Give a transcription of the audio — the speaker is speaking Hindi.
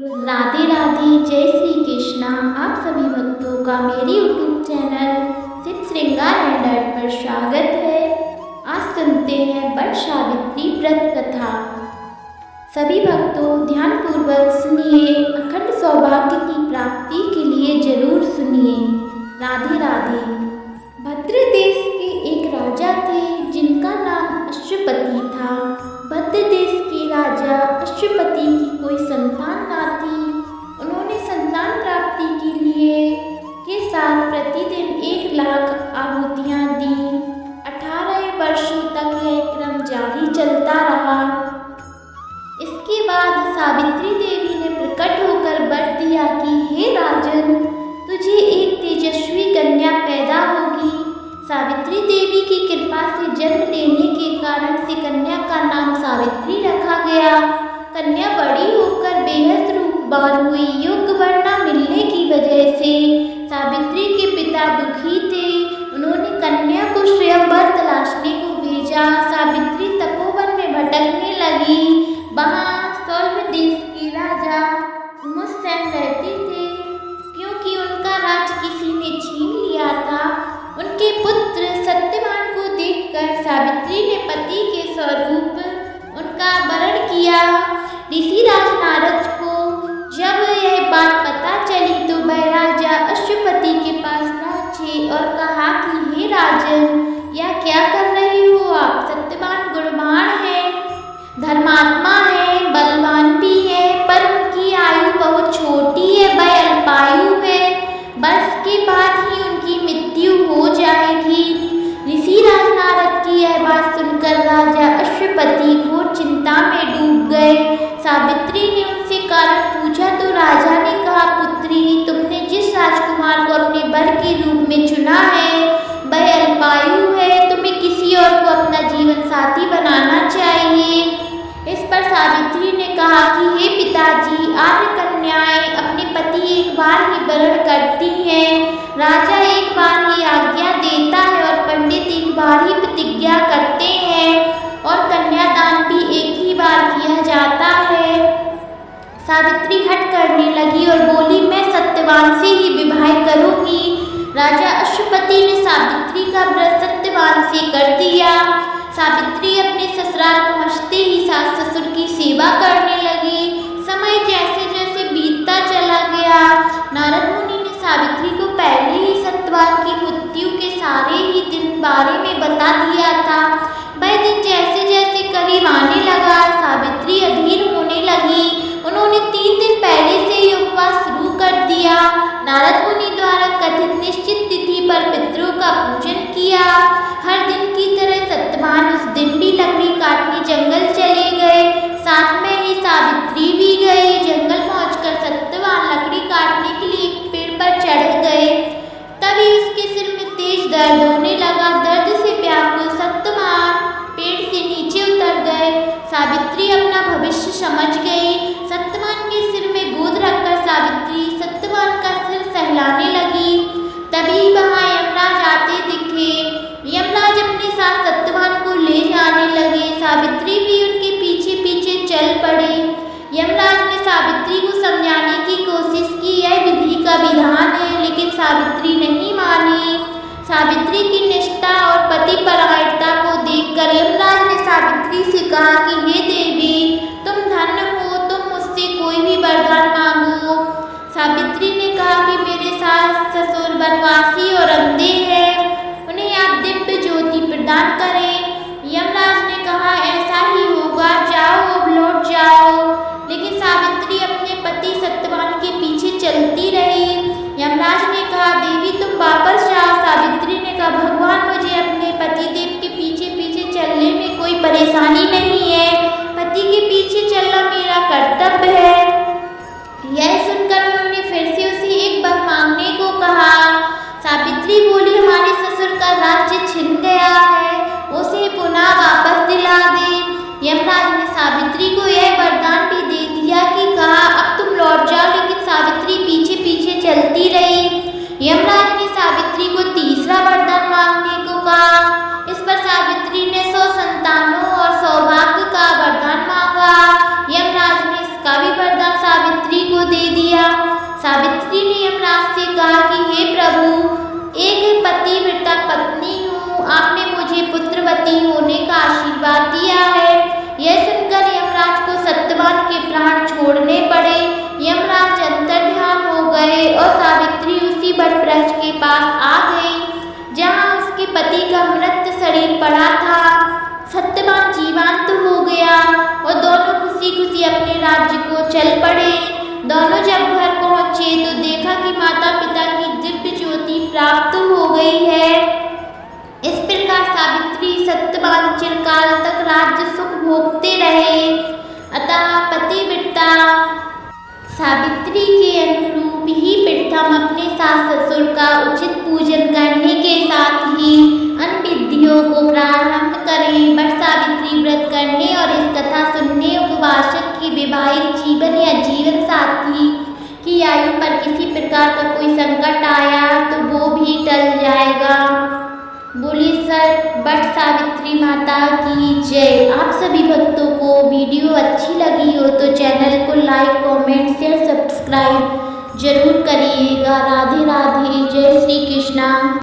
राधे राधे, जय श्री कृष्णा। आप सभी भक्तों का मेरे यूट्यूब चैनल शिव श्रृंगार एंड आर्ट पर स्वागत है। आज सुनते हैं वट सावित्री व्रत कथा। सभी भक्तों ध्यानपूर्वक सुनिए, अखंड सौभाग्य की प्राप्ति के लिए जरूर सुनिए। राधे राधे। भद्र देश के एक राजा थे जिनका नाम अश्वपति था। भद्र देश के राजा अश्वपति की कोई संतान ना थी। उन्होंने संतान प्राप्ति के साथ प्रतिदिन 1 लाख आहुतियाँ दी। 18 वर्षों तक यह क्रम जारी चलता रहा। इसके बाद सावित्री देवी ने प्रकट होकर वर दिया कि हे राजन, तुझे एक तेजस्वी कन्या पैदा होगी। सावित्री देवी की कृपा से जन्म लेने के कारण से कन्या का नाम सावित्री रखा गया। कन्या बड़ी होकर बेहद रूपवान हुई। योग्य वर न मिलने की वजह से सावित्री के पिता दुखी थे। उन्होंने कन्या को स्वयंवर तलाशने को भेजा। सावित्री तपोवन में भटकने लगी। वहाँ स्वर्ग देश के राजा धुमसेन रहते थे। क्योंकि उनका राज किसी ने छीन लिया था, उनके पुत्र सत्यवान को देखकर सावित्री ने पति के स्वरूप उनका वरण किया। ऋषिराज नारद को जब यह बात पता चली तो वह राजा अश्वपति के पास पहुँचे और कहा कि हे राजन, यह क्या कर रहे हो आप? सत्यवान गुणवान है, धर्मात्मा है, बलवान भी है, पर उनकी आयु बहुत छोटी है, वह अल्पायु है। बस के बाद ही उनकी मृत्यु हो जाएगी। ऋषिराज नारद की यह बात सुनकर राजा अश्वपति घोर चिंता में डूब गए। सावित्री ने उनसे कारण पूछा तो राजा ने कहा, पुत्री, तुमने जिस राजकुमार को अपने वर के रूप में चुना है वह अल्पायु है। तुम्हें किसी और को अपना जीवन साथी बनाना चाहिए। इस पर सावित्री ने कहा कि हे पिताजी, आर्य कन्याएं अपने पति एक बार ही वरण करती हैं। राजा एक बार ही आज्ञा देता है और पंडित एक बार ही प्रतिज्ञा करते हैं और कन्यादान भी एक ही बार किया जाता है। सावित्री हट करने लगी और बोली, मैं सत्यवान से ही विवाह करूंगी। राजा अश्वपति ने सावित्री का व्रत सत्यवान से कर दिया। सावित्री अपने ससुराल पहुँचते ही सास ससुर की सेवा करने लगी। समय जैसे जैसे बीतता चला गया, नारद मुनि ने सावित्री को पहले ही सत्यवान की मृत्यु के सारे ही दिन बारे में बता दिया था। वह दिन जैसे जैसे करीब आने लगा, सावित्री अधीर होने लगी। उन्होंने 3 दिन पहले से ही उपवास शुरू कर दिया। नारद मुनि द्वारा कथित निश्चित तिथि पर पितरों का पूजन किया। हर दिन की तरह सत्यवान उस दिन भी लकड़ी काटने जंगल चले गए। साथ में ही सावित्री भी गई। जंगल पहुंचकर सत्यवान लकड़ी काटने के लिए एक पेड़ पर चढ़ गए। तभी उसके सिर में तेज दर्द होने लगा। दर्द से व्याकुल सत्यवान पेड़ से नीचे उतर गए। सावित्री अपना भविष्य समझ गई। सत्यवान के सिर में गोद रखकर सावित्री सत्यवान का सिर सहलाने लगी। तभी वहाँ यमराज आते दिखे। यमराज अपने साथ सत्यवान को ले जाने लगे। सावित्री भी उनके पीछे पीछे चल पड़ी। यमराज ने सावित्री को समझाने की कोशिश की, यह विधि का विधान है, लेकिन सावित्री नहीं मानी। सावित्री की निष्ठा और पति परायणता को देखकर यमराज ने सावित्री से कहा कि हे देवी, तुम धन्य हो, तुम मुझसे कोई भी वरदान मांगो। सावित्री ने कहा कि मेरे सास ससुर वनवासी और अंधे हैं, उन्हें आप दिव्य ज्योति प्रदान करें। यमराज ने कहा, ऐसा ही होगा, जाओ अब लौट जाओ। लेकिन सावित्री अपने पति सत्यवान के पीछे चलती रही। यमराज ने कहा, देवी तुम वापस जाओ। सावित्री ने कहा, भगवान, मुझे अपने पति देव के पीछे पीछे चलने में कोई परेशानी नहीं है। पति के पीछे चलना मेरा कर्तव्य है। यह सुनकर उन्होंने फिर से उसे एक बार मांगने को कहा। सावित्री बोली, हमारे ससुर का राज्य छिन गया है, उसे पुनः वापस दिला दे। यमराज ने सावित्री को यह वरदान भी दे दिया कि कहा, अब तुम लौट जाओ। लेकिन सावित्री पीछे पीछे चलती रही। यमराज ने सावित्री को तीसरा वरदान मांगने को कहा। इस पर सावित्री ने 100 संतानों और सौभाग्य सावित्री ने यमराज से कहा कि हे प्रभु, एक पतिव्रता पत्नी हूँ, आपने मुझे पुत्रवती होने का आशीर्वाद दिया है। यह सुनकर यमराज को सत्यवान के प्राण छोड़ने पड़े। यमराज अंतर्ध्यान हो गए और सावित्री उसी वटवृक्ष के पास आ गई जहाँ उसके पति का मृत शरीर पड़ा था। सत्यवान जीवंत हो गया और दोनों खुशी खुशी अपने राज्य को चल पड़े। दोनों जब घर पहुँचे तो देखा कि माता पिता की दिव्य ज्योति प्राप्त हो गई है। इस प्रकार सावित्री सत्यवान चिरकाल तक राज्य सुख भोगते रहे। अतः पतिव्रता सावित्री के अनुरूप ही प्रथम अपने सास ससुर का उचित पूजन करने के साथ ही अन्य विधियों को प्रारंभ करें। बट सावित्री व्रत करने और इस कथा सुनने उपवासक के वैवाहिक जीवन या जीवन साथी की आयु पर किसी प्रकार का कोई संकट आया तो वो भी टल जाएगा। बोलिए सर बट सावित्री माता की जय। आप सभी भक्तों को वीडियो अच्छी लगी हो तो चैनल को लाइक, कमेंट, शेयर, सब्सक्राइब जरूर करिएगा। राधे राधे, जय श्री कृष्णा।